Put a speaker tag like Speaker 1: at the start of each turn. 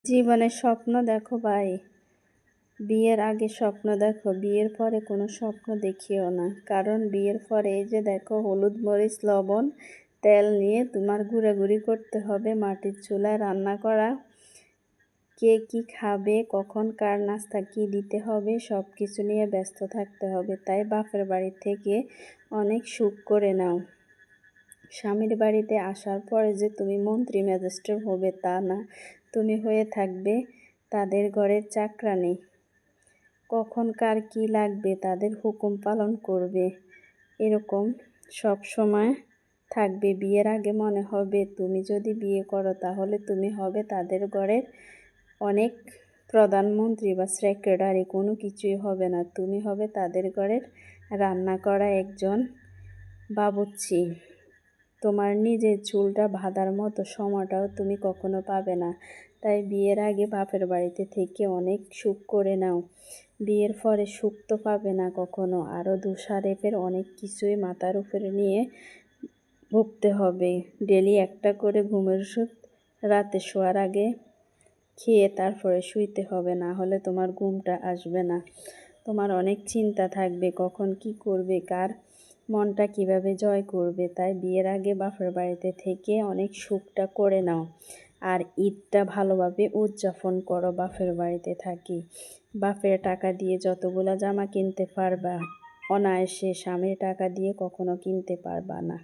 Speaker 1: জীবনে স্বপ্ন দেখো ভাই। বিয়ের আগে স্বপ্ন দেখো, বিয়ের পরে কোনো স্বপ্ন দেখিও না। কারণ বিয়ের পরে এই যে দেখো, হলুদ মরিচ লবণ তেল নিয়ে তোমার ঘোরাঘুরি করতে হবে, মাটির চুলায় রান্না করা, কে কি খাবে, কখন কার নাস্তা কি দিতে হবে, সব কিছু নিয়ে ব্যস্ত থাকতে হবে। তাই বাপের বাড়ি থেকে অনেক সুখ করে নাও। স্বামীর বাড়িতে আসার পরে যে তুমি মন্ত্রী ম্যাজিস্ট্রেট হবে তা না, তুমি হয়ে থাকবে তাদের ঘরের চাকরানী। কখন কার কী লাগবে তাদের হুকুম পালন করবে, এরকম সব সময় থাকবে। বিয়ের আগে মনে হবে তুমি যদি বিয়ে করো তাহলে তুমি হবে তাদের ঘরের অনেক প্রধানমন্ত্রী বা সেক্রেটারি, কোনো কিছুই হবে না। তুমি হবে তাদের ঘরের রান্না করা একজন বাবুর্চি। তোমার নিজের চুলটা বাঁধার মতো সময়টাও তুমি কখনো পাবে না। তাই বিয়ের আগে বাপের বাড়িতে থেকে অনেক সুখ করে নাও। বিয়ের পরে সুখ তো পাবে না কখনো, আরও দোষারোপের অনেক কিছুই মাথার উপরে নিয়ে ভুগতে হবে। ডেলি একটা করে ঘুমের ওষুধ রাতে শোয়ার আগে খেয়ে তারপরে শুইতে হবে, না হলে তোমার ঘুমটা আসবে না। তোমার অনেক চিন্তা থাকবে, কখন কি করবে, কার মনটা কিভাবে জয় করবে। তাই বিয়ের আগে বাপের বাড়িতে থেকে অনেক সুখটা করে নাও, আর ঈদটা ভালোভাবে উদযাপন করো বাপের বাড়িতে থাকি। বাপের টাকা দিয়ে যতগুলা জামা কিনতে পারবা, অনায়াসে স্বামীর টাকা দিয়ে কখনো কিনতে পারবা না।